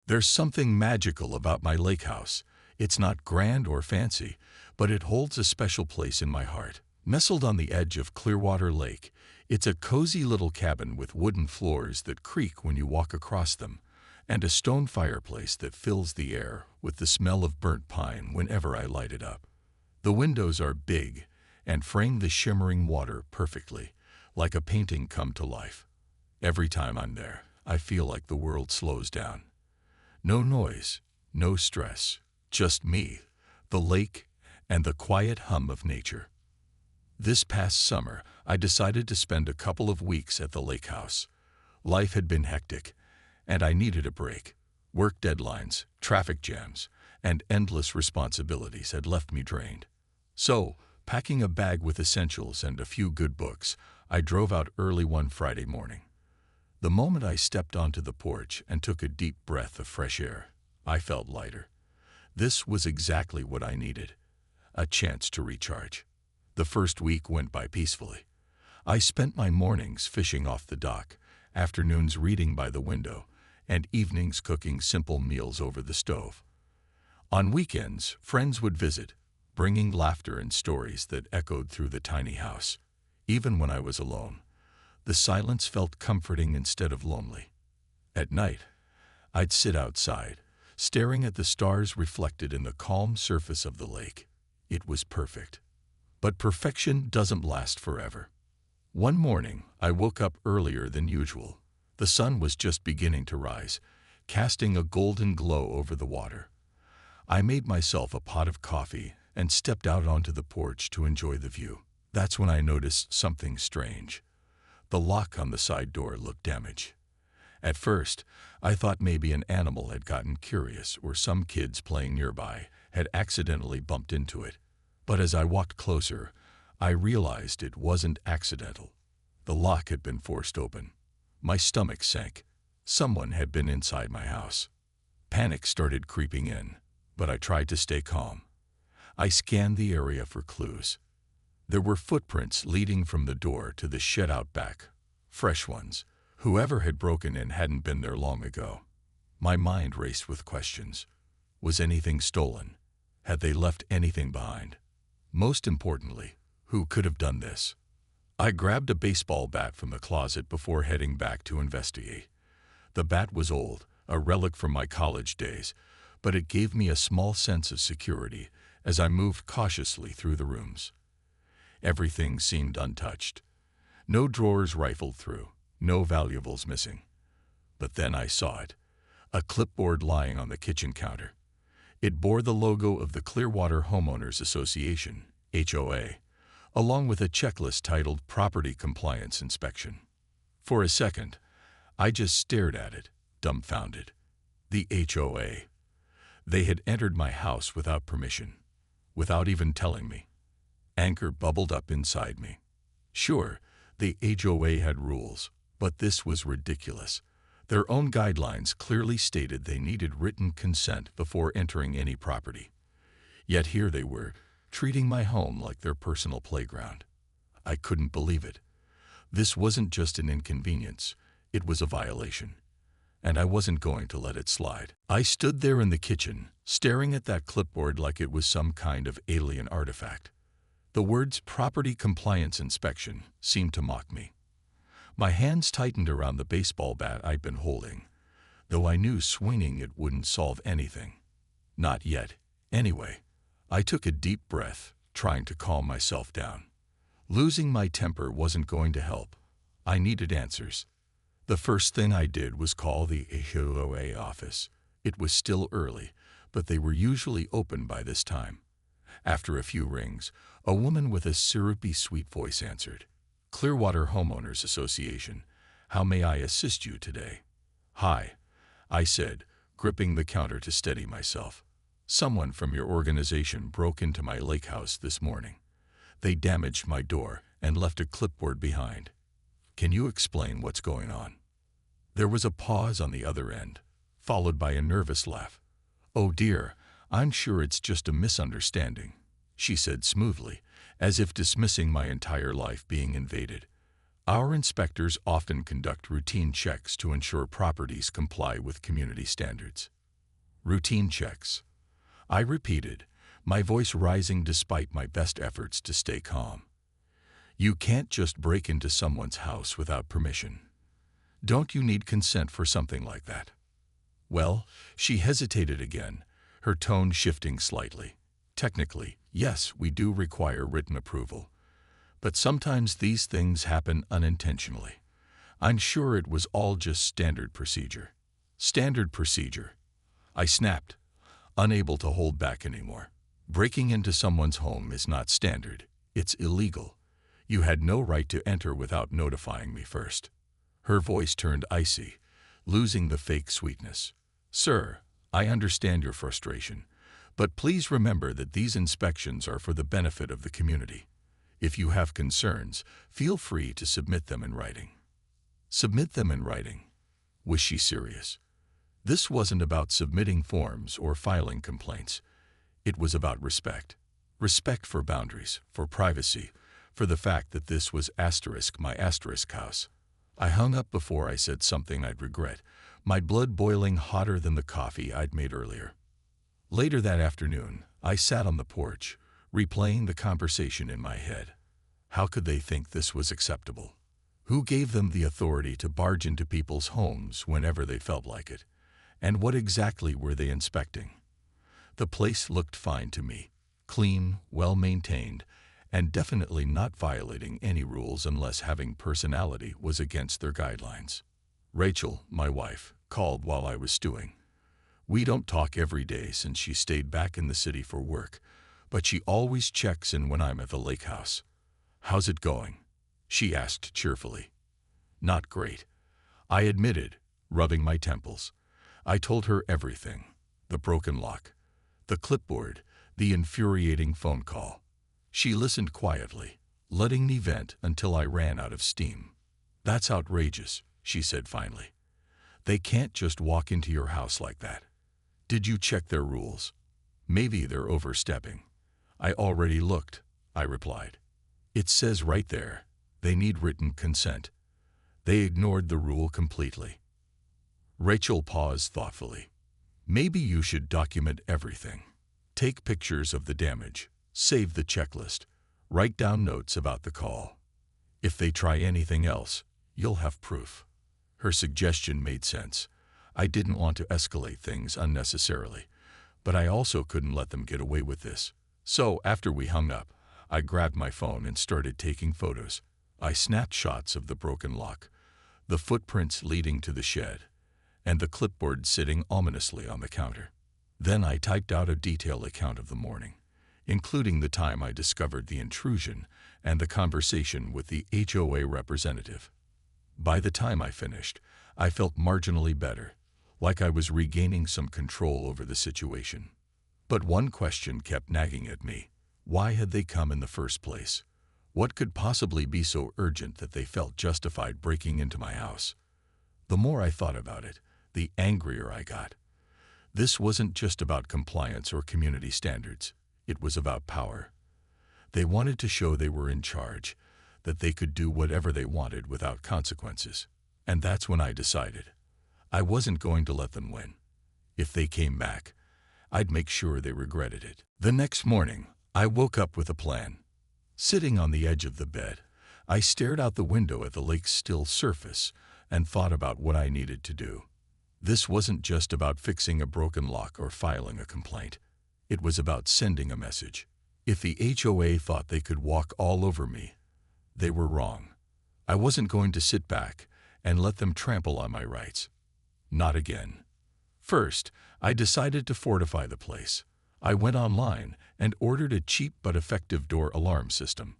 There's something magical about my lake house. It's not grand or fancy, but it holds a special place in my heart. Nestled on the edge of Clearwater Lake, it's a cozy little cabin with wooden floors that creak when you walk across them, and a stone fireplace that fills the air with the smell of burnt pine whenever I light it up. The windows are big and frame the shimmering water perfectly, like a painting come to life. Every time I'm there, I feel like the world slows down. No noise, no stress, just me, the lake, and the quiet hum of nature. This past summer, I decided to spend a couple of weeks at the lake house. Life had been hectic, and I needed a break. Work deadlines, traffic jams, and endless responsibilities had left me drained. So, packing a bag with essentials and a few good books, I drove out early one Friday morning. The moment I stepped onto the porch and took a deep breath of fresh air, I felt lighter. This was exactly what I needed, a chance to recharge. The first week went by peacefully. I spent my mornings fishing off the dock, afternoons reading by the window, and evenings cooking simple meals over the stove. On weekends, friends would visit, bringing laughter and stories that echoed through the tiny house. Even when I was alone, the silence felt comforting instead of lonely. At night, I'd sit outside, staring at the stars reflected in the calm surface of the lake. It was perfect. But perfection doesn't last forever. One morning, I woke up earlier than usual. The sun was just beginning to rise, casting a golden glow over the water. I made myself a pot of coffee and stepped out onto the porch to enjoy the view. That's when I noticed something strange. The lock on the side door looked damaged. At first, I thought maybe an animal had gotten curious or some kids playing nearby had accidentally bumped into it. But as I walked closer, I realized it wasn't accidental. The lock had been forced open. My stomach sank. Someone had been inside my house. Panic started creeping in, but I tried to stay calm. I scanned the area for clues. There were footprints leading from the door to the shed out back, fresh ones. Whoever had broken in hadn't been there long ago. My mind raced with questions. Was anything stolen? Had they left anything behind? Most importantly, who could have done this? I grabbed a baseball bat from the closet before heading back to investigate. The bat was old, a relic from my college days, but it gave me a small sense of security as I moved cautiously through the rooms. Everything seemed untouched. No drawers rifled through, no valuables missing. But then I saw it, a clipboard lying on the kitchen counter. It bore the logo of the Clearwater Homeowners Association, HOA, along with a checklist titled Property Compliance Inspection. For a second, I just stared at it, dumbfounded. The HOA. They had entered my house without permission, without even telling me. Anger bubbled up inside me. Sure, the HOA had rules, but this was ridiculous. Their own guidelines clearly stated they needed written consent before entering any property. Yet here they were, treating my home like their personal playground. I couldn't believe it. This wasn't just an inconvenience, it was a violation. And I wasn't going to let it slide. I stood there in the kitchen, staring at that clipboard like it was some kind of alien artifact. The words property compliance inspection seemed to mock me. My hands tightened around the baseball bat I'd been holding, though I knew swinging it wouldn't solve anything. Not yet. Anyway, I took a deep breath, trying to calm myself down. Losing my temper wasn't going to help. I needed answers. The first thing I did was call the HOA office. It was still early, but they were usually open by this time. After a few rings, a woman with a syrupy sweet voice answered. Clearwater Homeowners Association. How may I assist you today? Hi, I said, gripping the counter to steady myself. Someone from your organization broke into my lake house this morning. They damaged my door and left a clipboard behind. Can you explain what's going on? There was a pause on the other end, followed by a nervous laugh. Oh dear, I'm sure it's just a misunderstanding, she said smoothly, as if dismissing my entire life being invaded. Our inspectors often conduct routine checks to ensure properties comply with community standards. Routine checks. I repeated, my voice rising despite my best efforts to stay calm. You can't just break into someone's house without permission. Don't you need consent for something like that? Well, she hesitated again, her tone shifting slightly. Technically, yes, we do require written approval. But sometimes these things happen unintentionally. I'm sure it was all just standard procedure. Standard procedure. I snapped, unable to hold back anymore. Breaking into someone's home is not standard. It's illegal. You had no right to enter without notifying me first. Her voice turned icy, losing the fake sweetness. Sir, I understand your frustration, but please remember that these inspections are for the benefit of the community. If you have concerns, feel free to submit them in writing. Submit them in writing. Was she serious? This wasn't about submitting forms or filing complaints. It was about respect. Respect for boundaries, for privacy, for the fact that this was my house. I hung up before I said something I'd regret, my blood boiling hotter than the coffee I'd made earlier. Later that afternoon, I sat on the porch, replaying the conversation in my head. How could they think this was acceptable? Who gave them the authority to barge into people's homes whenever they felt like it? And what exactly were they inspecting? The place looked fine to me, clean, well-maintained, and definitely not violating any rules unless having personality was against their guidelines. Rachel, my wife, called while I was stewing. We don't talk every day since she stayed back in the city for work, but she always checks in when I'm at the lake house. How's it going? She asked cheerfully. Not great, I admitted, rubbing my temples. I told her everything. The broken lock, the clipboard, the infuriating phone call. She listened quietly, letting me vent until I ran out of steam. That's outrageous, she said finally. They can't just walk into your house like that. Did you check their rules? Maybe they're overstepping. I already looked, I replied. It says right there, they need written consent. They ignored the rule completely. Rachel paused thoughtfully. Maybe you should document everything. Take pictures of the damage, save the checklist, write down notes about the call. If they try anything else, you'll have proof. Her suggestion made sense. I didn't want to escalate things unnecessarily, but I also couldn't let them get away with this. So after we hung up, I grabbed my phone and started taking photos. I snapped shots of the broken lock, the footprints leading to the shed, and the clipboard sitting ominously on the counter. Then I typed out a detailed account of the morning, including the time I discovered the intrusion and the conversation with the HOA representative. By the time I finished, I felt marginally better, like I was regaining some control over the situation. But one question kept nagging at me. Why had they come in the first place? What could possibly be so urgent that they felt justified breaking into my house? The more I thought about it, the angrier I got. This wasn't just about compliance or community standards. It was about power. They wanted to show they were in charge, that they could do whatever they wanted without consequences. And that's when I decided. I wasn't going to let them win. If they came back, I'd make sure they regretted it. The next morning, I woke up with a plan. Sitting on the edge of the bed, I stared out the window at the lake's still surface and thought about what I needed to do. This wasn't just about fixing a broken lock or filing a complaint. It was about sending a message. If the HOA thought they could walk all over me, they were wrong. I wasn't going to sit back and let them trample on my rights. Not again. First, I decided to fortify the place. I went online and ordered a cheap but effective door alarm system.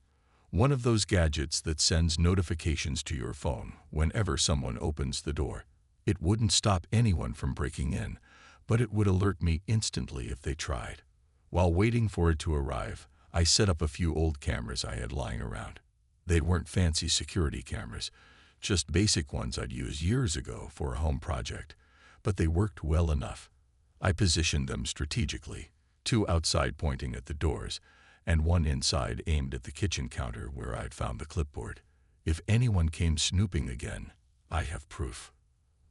One of those gadgets that sends notifications to your phone whenever someone opens the door. It wouldn't stop anyone from breaking in, but it would alert me instantly if they tried. While waiting for it to arrive, I set up a few old cameras I had lying around. They weren't fancy security cameras, just basic ones I'd used years ago for a home project, but they worked well enough. I positioned them strategically, 2 outside pointing at the doors, and 1 inside aimed at the kitchen counter where I'd found the clipboard. If anyone came snooping again, I have proof.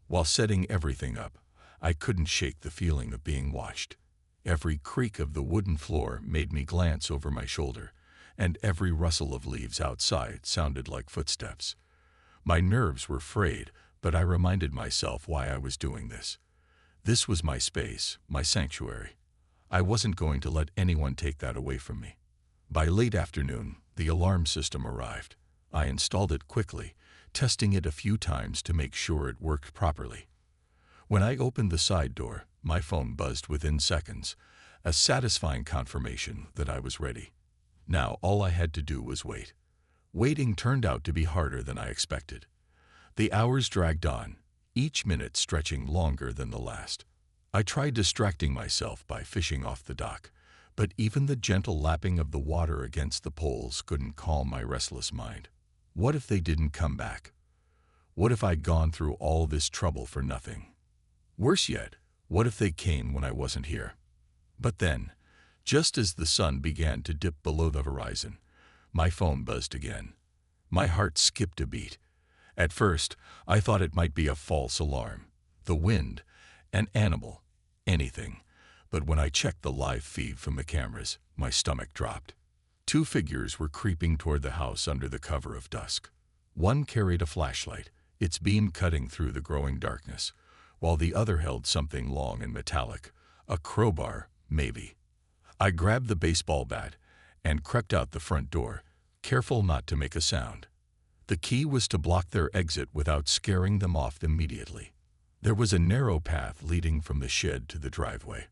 While setting everything up, I couldn't shake the feeling of being watched. Every creak of the wooden floor made me glance over my shoulder, and every rustle of leaves outside sounded like footsteps. My nerves were frayed, but I reminded myself why I was doing this. This was my space, my sanctuary. I wasn't going to let anyone take that away from me. By late afternoon, the alarm system arrived. I installed it quickly, testing it a few times to make sure it worked properly. When I opened the side door, my phone buzzed within seconds, a satisfying confirmation that I was ready. Now all I had to do was wait. Waiting turned out to be harder than I expected. The hours dragged on, each minute stretching longer than the last. I tried distracting myself by fishing off the dock, but even the gentle lapping of the water against the poles couldn't calm my restless mind. What if they didn't come back? What if I'd gone through all this trouble for nothing? Worse yet, what if they came when I wasn't here? But then, just as the sun began to dip below the horizon, my phone buzzed again. My heart skipped a beat. At first, I thought it might be a false alarm. The wind, an animal, anything. But when I checked the live feed from the cameras, my stomach dropped. Two figures were creeping toward the house under the cover of dusk. One carried a flashlight, its beam cutting through the growing darkness, while the other held something long and metallic, a crowbar, maybe. I grabbed the baseball bat and crept out the front door, careful not to make a sound. The key was to block their exit without scaring them off immediately. There was a narrow path leading from the shed to the driveway,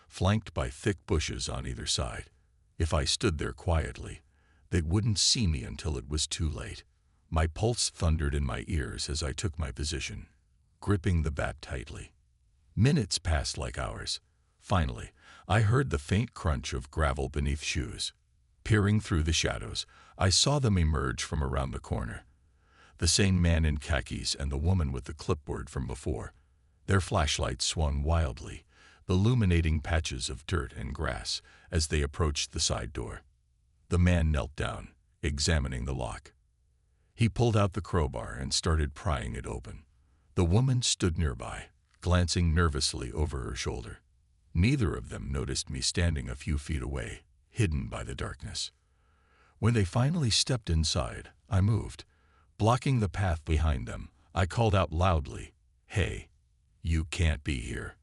flanked by thick bushes on either side. If I stood there quietly, they wouldn't see me until it was too late. My pulse thundered in my ears as I took my position, gripping the bat tightly. Minutes passed like hours. Finally, I heard the faint crunch of gravel beneath shoes. Peering through the shadows, I saw them emerge from around the corner. The same man in khakis and the woman with the clipboard from before. Their flashlights swung wildly, illuminating patches of dirt and grass as they approached the side door. The man knelt down, examining the lock. He pulled out the crowbar and started prying it open. The woman stood nearby, glancing nervously over her shoulder. Neither of them noticed me standing a few feet away, hidden by the darkness. When they finally stepped inside, I moved. Blocking the path behind them, I called out loudly, "Hey, you can't be here."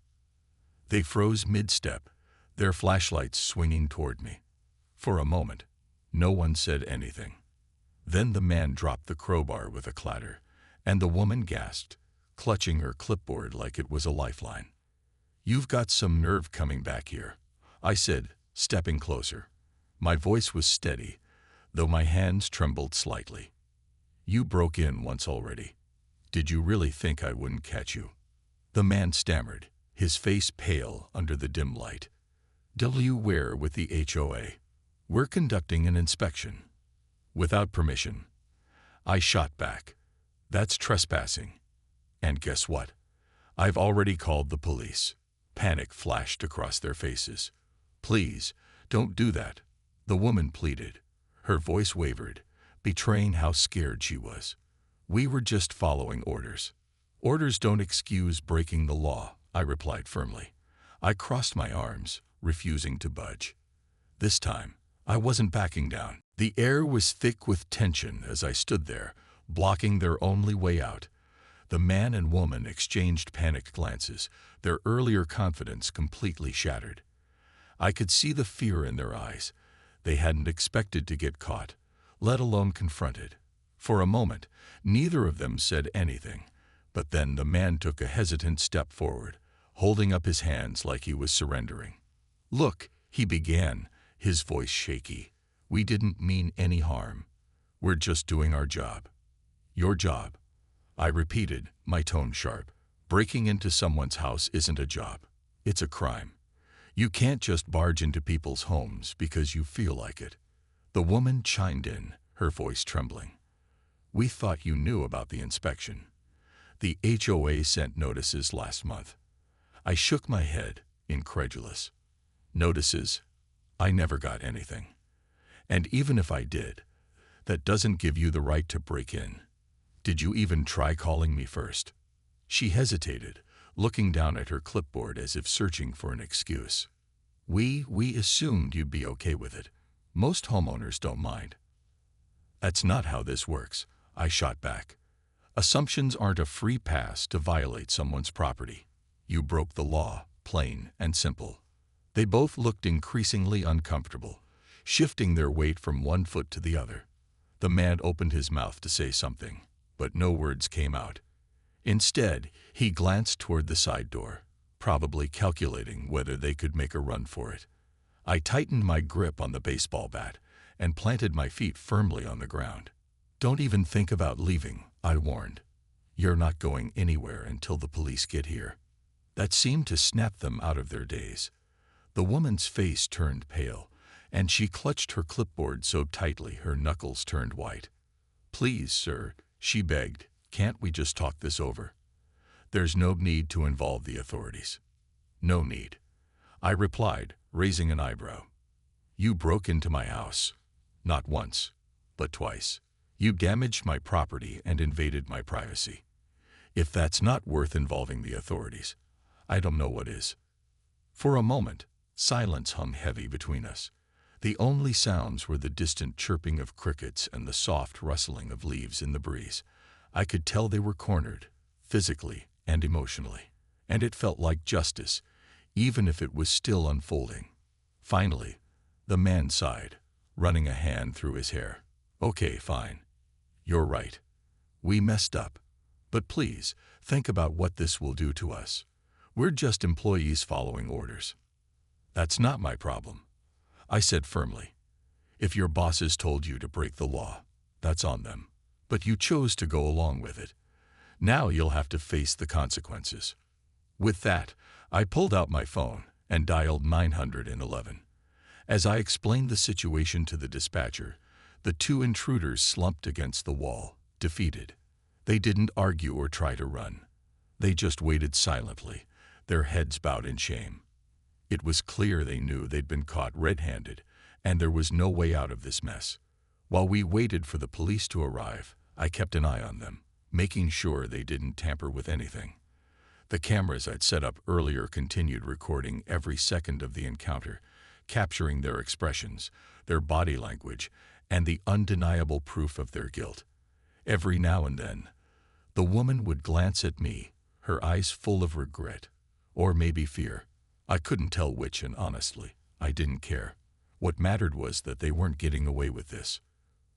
They froze mid-step, their flashlights swinging toward me. For a moment, no one said anything. Then the man dropped the crowbar with a clatter, and the woman gasped, clutching her clipboard like it was a lifeline. "You've got some nerve coming back here," I said, stepping closer. My voice was steady, though my hands trembled slightly. "You broke in once already. Did you really think I wouldn't catch you?" The man stammered, his face pale under the dim light. "We're with the HOA. We're conducting an inspection." Without permission. I shot back. "That's trespassing. And guess what? I've already called the police." Panic flashed across their faces. "Please, don't do that," the woman pleaded. Her voice wavered, betraying how scared she was. "We were just following orders." "Orders don't excuse breaking the law," I replied firmly. I crossed my arms, refusing to budge. This time, I wasn't backing down. The air was thick with tension as I stood there, blocking their only way out. The man and woman exchanged panicked glances, their earlier confidence completely shattered. I could see the fear in their eyes. They hadn't expected to get caught, let alone confronted. For a moment, neither of them said anything, but then the man took a hesitant step forward, holding up his hands like he was surrendering. "Look," he began, his voice shaky. "We didn't mean any harm. We're just doing our job." "Your job," I repeated, my tone sharp. "Breaking into someone's house isn't a job. It's a crime. You can't just barge into people's homes because you feel like it." The woman chimed in, her voice trembling. "We thought you knew about the inspection. The HOA sent notices last month." I shook my head, incredulous. "Notices? I never got anything. And even if I did, that doesn't give you the right to break in. Did you even try calling me first?" She hesitated, looking down at her clipboard as if searching for an excuse. We assumed you'd be okay with it. Most homeowners don't mind." "That's not how this works," I shot back. "Assumptions aren't a free pass to violate someone's property. You broke the law, plain and simple." They both looked increasingly uncomfortable, shifting their weight from one foot to the other. The man opened his mouth to say something, but no words came out. Instead, he glanced toward the side door, probably calculating whether they could make a run for it. I tightened my grip on the baseball bat and planted my feet firmly on the ground. "Don't even think about leaving," I warned. "You're not going anywhere until the police get here." That seemed to snap them out of their daze. The woman's face turned pale, and she clutched her clipboard so tightly her knuckles turned white. "Please, sir," she begged, "can't we just talk this over? There's no need to involve the authorities." "No need," I replied, raising an eyebrow. "You broke into my house. Not once, but twice. You damaged my property and invaded my privacy. If that's not worth involving the authorities, I don't know what is." For a moment, silence hung heavy between us. The only sounds were the distant chirping of crickets and the soft rustling of leaves in the breeze. I could tell they were cornered, physically and emotionally, and it felt like justice, even if it was still unfolding. Finally, the man sighed, running a hand through his hair. "Okay, fine. You're right. We messed up. But please, think about what this will do to us. We're just employees following orders." "That's not my problem," I said firmly. "If your bosses told you to break the law, that's on them. But you chose to go along with it. Now you'll have to face the consequences." With that, I pulled out my phone and dialed 911. As I explained the situation to the dispatcher, the two intruders slumped against the wall, defeated. They didn't argue or try to run. They just waited silently, their heads bowed in shame. It was clear they knew they'd been caught red-handed, and there was no way out of this mess. While we waited for the police to arrive, I kept an eye on them, making sure they didn't tamper with anything. The cameras I'd set up earlier continued recording every second of the encounter, capturing their expressions, their body language, and the undeniable proof of their guilt. Every now and then, the woman would glance at me, her eyes full of regret, or maybe fear. I couldn't tell which, and honestly, I didn't care. What mattered was that they weren't getting away with this.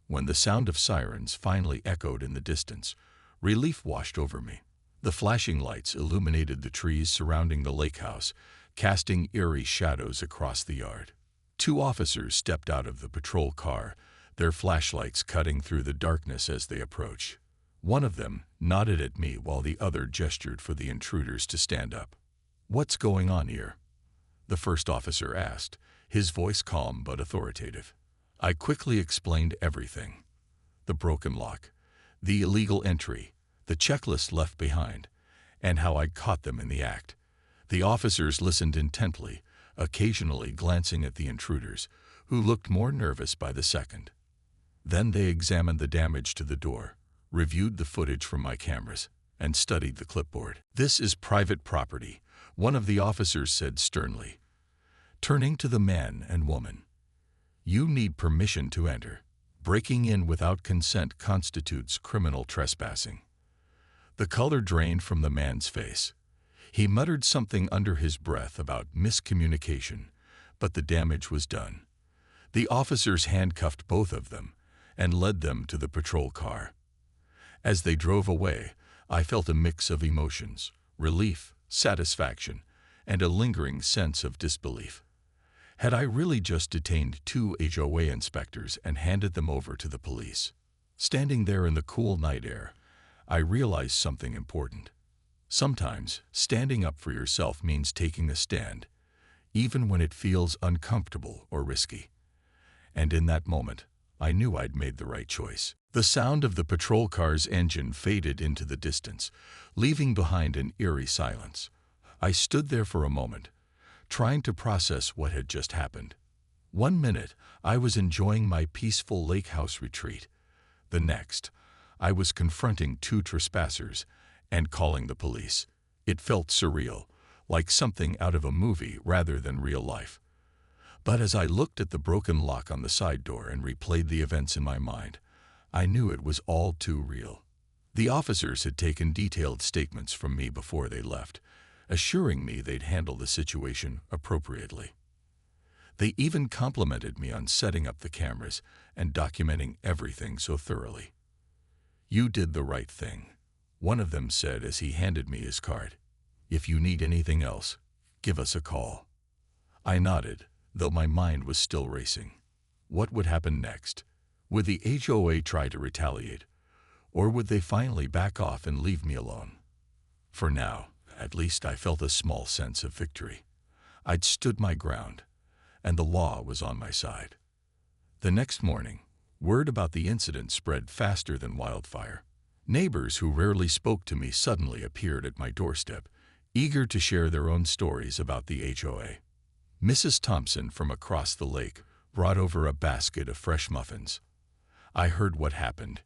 When the sound of sirens finally echoed in the distance, relief washed over me. The flashing lights illuminated the trees surrounding the lake house, casting eerie shadows across the yard. Two officers stepped out of the patrol car, their flashlights cutting through the darkness as they approached. One of them nodded at me while the other gestured for the intruders to stand up. "What's going on here?" the first officer asked, his voice calm but authoritative. I quickly explained everything. The broken lock, the illegal entry, the checklist left behind, and how I'd caught them in the act. The officers listened intently, occasionally glancing at the intruders, who looked more nervous by the second. Then they examined the damage to the door, reviewed the footage from my cameras, and studied the clipboard. "This is private property," one of the officers said sternly, turning to the man and woman. "You need permission to enter. Breaking in without consent constitutes criminal trespassing." The color drained from the man's face. He muttered something under his breath about miscommunication, but the damage was done. The officers handcuffed both of them and led them to the patrol car. As they drove away, I felt a mix of emotions: relief, satisfaction, and a lingering sense of disbelief. Had I really just detained two HOA inspectors and handed them over to the police? Standing there in the cool night air, I realized something important. Sometimes, standing up for yourself means taking a stand, even when it feels uncomfortable or risky. And in that moment, I knew I'd made the right choice. The sound of the patrol car's engine faded into the distance, leaving behind an eerie silence. I stood there for a moment, trying to process what had just happened. 1 minute, I was enjoying my peaceful lake house retreat. The next, I was confronting two trespassers and calling the police. It felt surreal, like something out of a movie rather than real life. But as I looked at the broken lock on the side door and replayed the events in my mind, I knew it was all too real. The officers had taken detailed statements from me before they left, assuring me they'd handle the situation appropriately. They even complimented me on setting up the cameras and documenting everything so thoroughly. "You did the right thing," one of them said as he handed me his card. "If you need anything else, give us a call." I nodded, though my mind was still racing. What would happen next? Would the HOA try to retaliate? Or would they finally back off and leave me alone? For now, at least I felt a small sense of victory. I'd stood my ground, and the law was on my side. The next morning, word about the incident spread faster than wildfire. Neighbors who rarely spoke to me suddenly appeared at my doorstep, eager to share their own stories about the HOA. Mrs. Thompson from across the lake brought over a basket of fresh muffins. "I heard what happened,"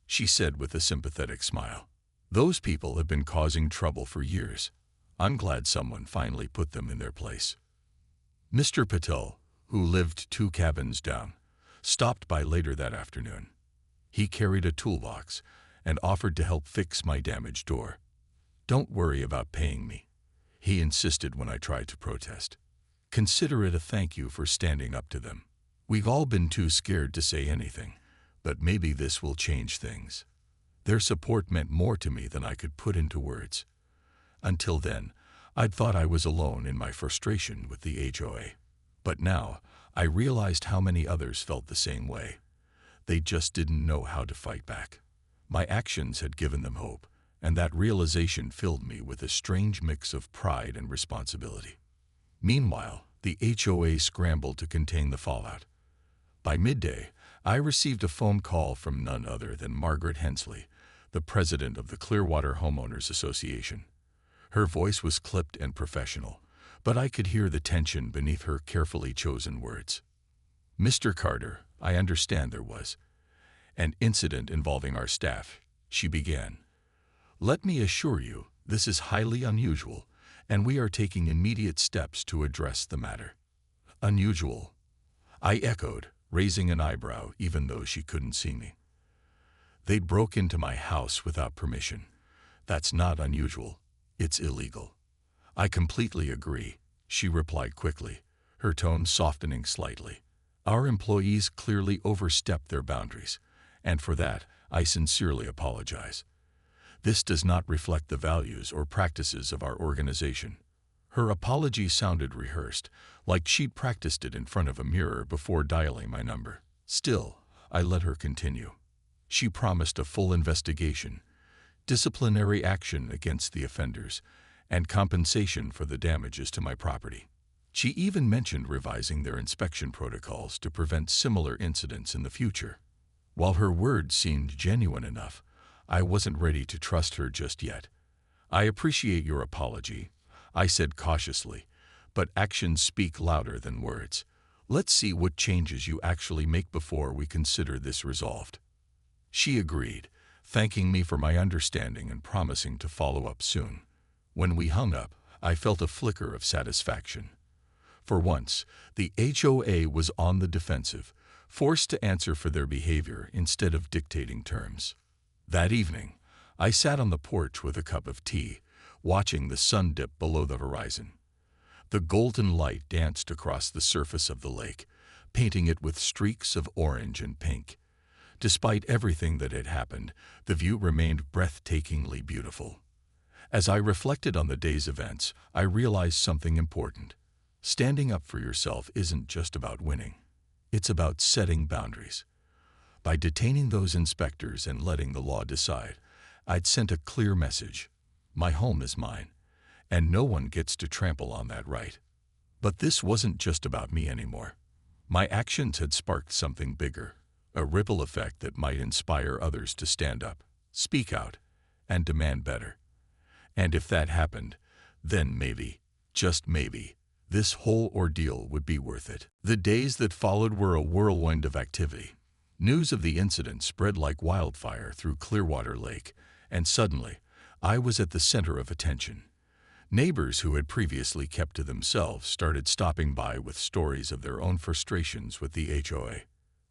she said with a sympathetic smile. "Those people have been causing trouble for years. I'm glad someone finally put them in their place." Mr. Patel, who lived 2 cabins down, stopped by later that afternoon. He carried a toolbox and offered to help fix my damaged door. "Don't worry about paying me," he insisted when I tried to protest. "Consider it a thank you for standing up to them. We've all been too scared to say anything, but maybe this will change things." Their support meant more to me than I could put into words. Until then, I'd thought I was alone in my frustration with the HOA. But now, I realized how many others felt the same way. They just didn't know how to fight back. My actions had given them hope, and that realization filled me with a strange mix of pride and responsibility. Meanwhile, the HOA scrambled to contain the fallout. By midday, I received a phone call from none other than Margaret Hensley, the president of the Clearwater Homeowners Association. Her voice was clipped and professional, but I could hear the tension beneath her carefully chosen words. "Mr. Carter, I understand there was an incident involving our staff," she began. "Let me assure you, this is highly unusual, and we are taking immediate steps to address the matter." "Unusual?" I echoed, raising an eyebrow even though she couldn't see me. "They broke into my house without permission. That's not unusual. It's illegal." "I completely agree," she replied quickly, her tone softening slightly. "Our employees clearly overstepped their boundaries, and for that, I sincerely apologize. This does not reflect the values or practices of our organization." Her apology sounded rehearsed, like she'd practiced it in front of a mirror before dialing my number. Still, I let her continue. She promised a full investigation, disciplinary action against the offenders, and compensation for the damages to my property. She even mentioned revising their inspection protocols to prevent similar incidents in the future. While her words seemed genuine enough, I wasn't ready to trust her just yet. "I appreciate your apology," I said cautiously, "but actions speak louder than words. Let's see what changes you actually make before we consider this resolved." She agreed, thanking me for my understanding and promising to follow up soon. When we hung up, I felt a flicker of satisfaction. For once, the HOA was on the defensive, forced to answer for their behavior instead of dictating terms. That evening, I sat on the porch with a cup of tea, watching the sun dip below the horizon. The golden light danced across the surface of the lake, painting it with streaks of orange and pink. Despite everything that had happened, the view remained breathtakingly beautiful. As I reflected on the day's events, I realized something important. Standing up for yourself isn't just about winning. It's about setting boundaries. By detaining those inspectors and letting the law decide, I'd sent a clear message. My home is mine, and no one gets to trample on that right. But this wasn't just about me anymore. My actions had sparked something bigger, a ripple effect that might inspire others to stand up, speak out, and demand better. And if that happened, then maybe, just maybe, this whole ordeal would be worth it. The days that followed were a whirlwind of activity. News of the incident spread like wildfire through Clearwater Lake, and suddenly, I was at the center of attention. Neighbors who had previously kept to themselves started stopping by with stories of their own frustrations with the HOA.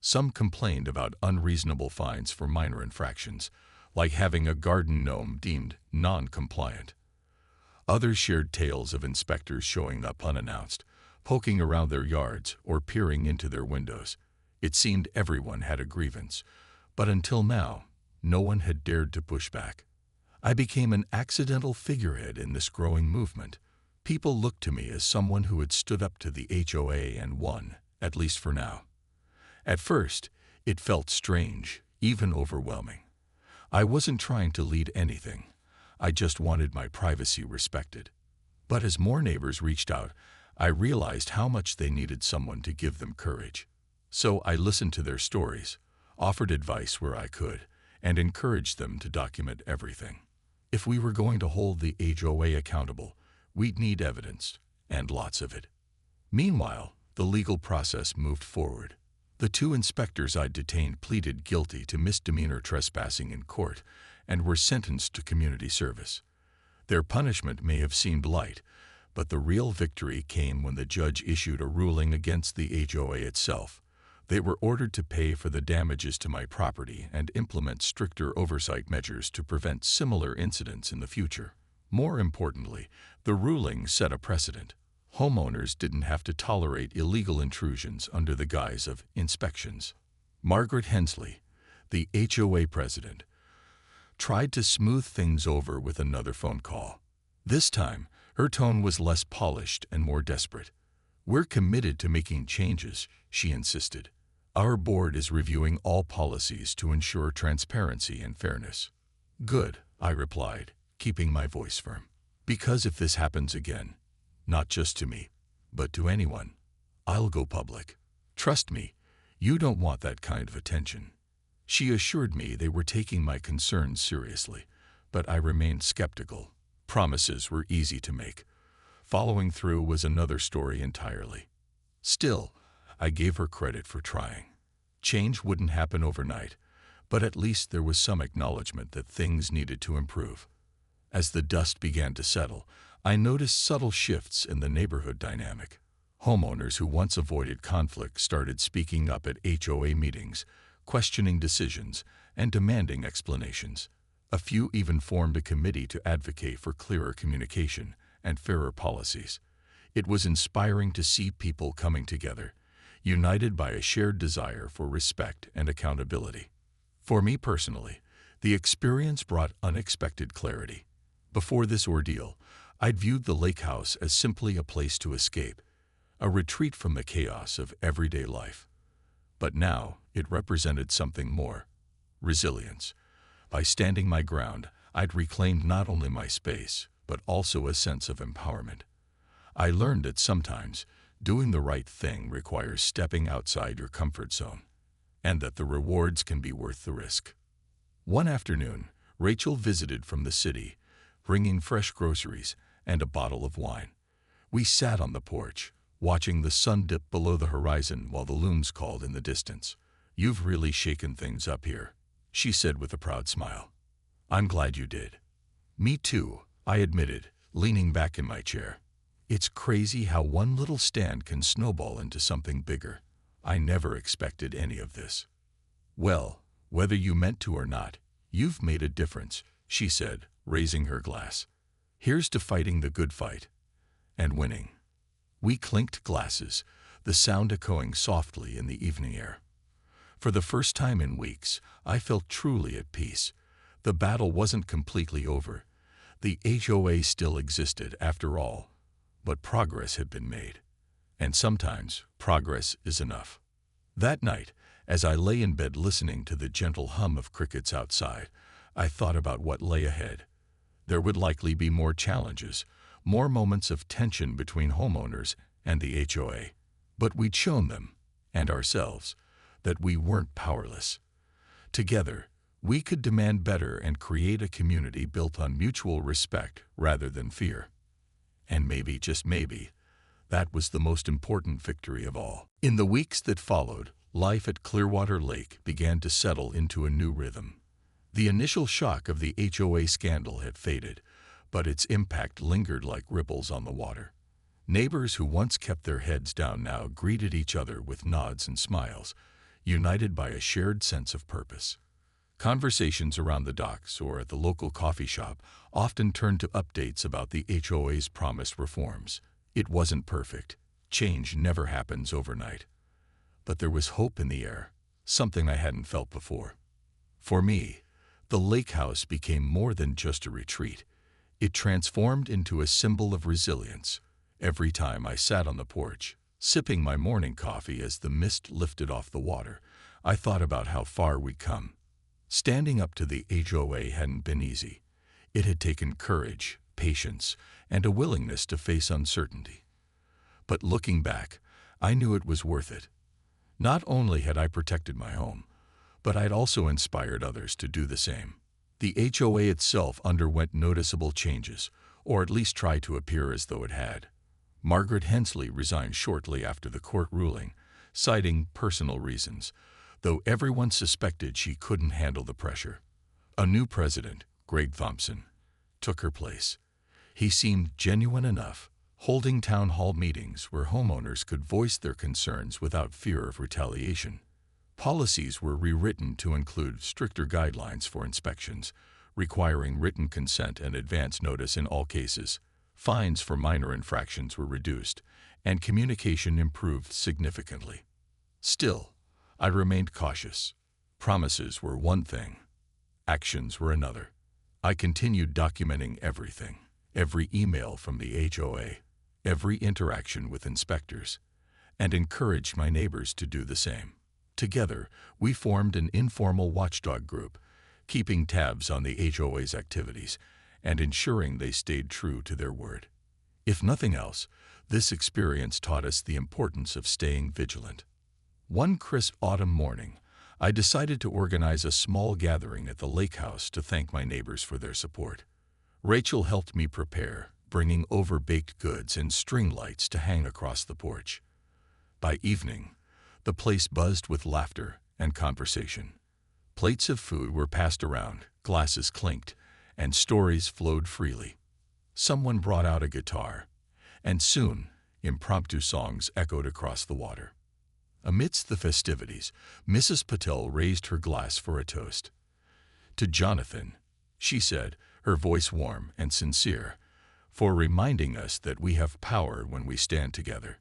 Some complained about unreasonable fines for minor infractions, like having a garden gnome deemed non-compliant. Others shared tales of inspectors showing up unannounced, poking around their yards or peering into their windows. It seemed everyone had a grievance, but until now, no one had dared to push back. I became an accidental figurehead in this growing movement. People looked to me as someone who had stood up to the HOA and won, at least for now. At first, it felt strange, even overwhelming. I wasn't trying to lead anything. I just wanted my privacy respected. But as more neighbors reached out, I realized how much they needed someone to give them courage. So I listened to their stories, offered advice where I could, and encouraged them to document everything. If we were going to hold the HOA accountable, we'd need evidence, and lots of it. Meanwhile, the legal process moved forward. The 2 inspectors I'd detained pleaded guilty to misdemeanor trespassing in court and were sentenced to community service. Their punishment may have seemed light, but the real victory came when the judge issued a ruling against the HOA itself. They were ordered to pay for the damages to my property and implement stricter oversight measures to prevent similar incidents in the future. More importantly, the ruling set a precedent. Homeowners didn't have to tolerate illegal intrusions under the guise of inspections. Margaret Hensley, the HOA president, tried to smooth things over with another phone call. This time, her tone was less polished and more desperate. "We're committed to making changes," she insisted. "Our board is reviewing all policies to ensure transparency and fairness." "Good," I replied, keeping my voice firm. "Because if this happens again, not just to me, but to anyone, I'll go public. Trust me, you don't want that kind of attention." She assured me they were taking my concerns seriously, but I remained skeptical. Promises were easy to make. Following through was another story entirely. Still, I gave her credit for trying. Change wouldn't happen overnight, but at least there was some acknowledgement that things needed to improve. As the dust began to settle, I noticed subtle shifts in the neighborhood dynamic. Homeowners who once avoided conflict started speaking up at HOA meetings, questioning decisions, and demanding explanations. A few even formed a committee to advocate for clearer communication and fairer policies. It was inspiring to see people coming together, united by a shared desire for respect and accountability. For me personally, the experience brought unexpected clarity. Before this ordeal, I'd viewed the lake house as simply a place to escape, a retreat from the chaos of everyday life. But now it represented something more: resilience. By standing my ground, I'd reclaimed not only my space, but also a sense of empowerment. I learned that sometimes doing the right thing requires stepping outside your comfort zone, and that the rewards can be worth the risk. One afternoon, Rachel visited from the city, bringing fresh groceries and a bottle of wine. We sat on the porch, watching the sun dip below the horizon while the loons called in the distance. "You've really shaken things up here," she said with a proud smile. "I'm glad you did." "Me too," I admitted, leaning back in my chair. "It's crazy how one little stand can snowball into something bigger. I never expected any of this." "Well, whether you meant to or not, you've made a difference," she said, raising her glass. "Here's to fighting the good fight and winning." We clinked glasses, the sound echoing softly in the evening air. For the first time in weeks, I felt truly at peace. The battle wasn't completely over. The HOA still existed, after all, but progress had been made. And sometimes, progress is enough. That night, as I lay in bed listening to the gentle hum of crickets outside, I thought about what lay ahead. There would likely be more challenges, more moments of tension between homeowners and the HOA. But we'd shown them, and ourselves, that we weren't powerless. Together, we could demand better and create a community built on mutual respect rather than fear. And maybe, just maybe, that was the most important victory of all. In the weeks that followed, life at Clearwater Lake began to settle into a new rhythm. The initial shock of the HOA scandal had faded, but its impact lingered like ripples on the water. Neighbors who once kept their heads down now greeted each other with nods and smiles, united by a shared sense of purpose. Conversations around the docks or at the local coffee shop often turned to updates about the HOA's promised reforms. It wasn't perfect. Change never happens overnight. But there was hope in the air, something I hadn't felt before. For me, the lake house became more than just a retreat. It transformed into a symbol of resilience. Every time I sat on the porch, sipping my morning coffee as the mist lifted off the water, I thought about how far we'd come. Standing up to the HOA hadn't been easy. It had taken courage, patience, and a willingness to face uncertainty. But looking back, I knew it was worth it. Not only had I protected my home, but I'd also inspired others to do the same. The HOA itself underwent noticeable changes, or at least tried to appear as though it had. Margaret Hensley resigned shortly after the court ruling, citing personal reasons, though everyone suspected she couldn't handle the pressure. A new president, Greg Thompson, took her place. He seemed genuine enough, holding town hall meetings where homeowners could voice their concerns without fear of retaliation. Policies were rewritten to include stricter guidelines for inspections, requiring written consent and advance notice in all cases. Fines for minor infractions were reduced, and communication improved significantly. Still, I remained cautious. Promises were one thing, actions were another. I continued documenting everything, every email from the HOA, every interaction with inspectors, and encouraged my neighbors to do the same. Together, we formed an informal watchdog group, keeping tabs on the HOA's activities and ensuring they stayed true to their word. If nothing else, this experience taught us the importance of staying vigilant. One crisp autumn morning, I decided to organize a small gathering at the lake house to thank my neighbors for their support. Rachel helped me prepare, bringing over-baked goods and string lights to hang across the porch. By evening, the place buzzed with laughter and conversation. Plates of food were passed around, glasses clinked, and stories flowed freely. Someone brought out a guitar, and soon, impromptu songs echoed across the water. Amidst the festivities, Mrs. Patel raised her glass for a toast. To Jonathan, she said, her voice warm and sincere, for reminding us that we have power when we stand together.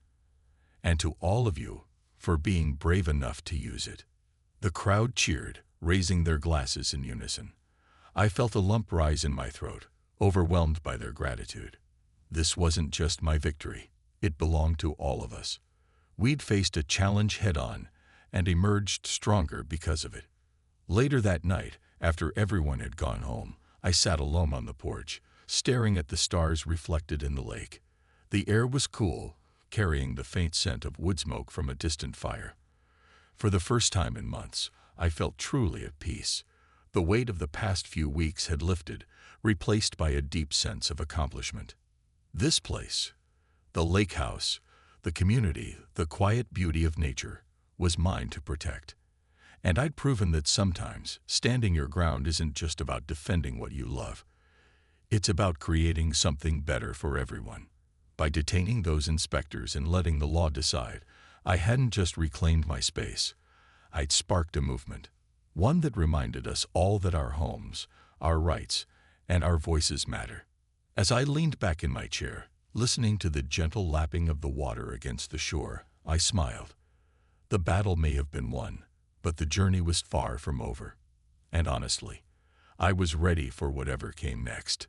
And to all of you, for being brave enough to use it. The crowd cheered, raising their glasses in unison. I felt a lump rise in my throat, overwhelmed by their gratitude. This wasn't just my victory. It belonged to all of us. We'd faced a challenge head-on and emerged stronger because of it. Later that night, after everyone had gone home, I sat alone on the porch, staring at the stars reflected in the lake. The air was cool, carrying the faint scent of wood smoke from a distant fire. For the first time in months, I felt truly at peace. The weight of the past few weeks had lifted, replaced by a deep sense of accomplishment. This place, the lake house, the community, the quiet beauty of nature, was mine to protect. And I'd proven that sometimes standing your ground isn't just about defending what you love. It's about creating something better for everyone. By detaining those inspectors and letting the law decide, I hadn't just reclaimed my space. I'd sparked a movement, one that reminded us all that our homes, our rights, and our voices matter. As I leaned back in my chair, listening to the gentle lapping of the water against the shore, I smiled. The battle may have been won, but the journey was far from over. And honestly, I was ready for whatever came next.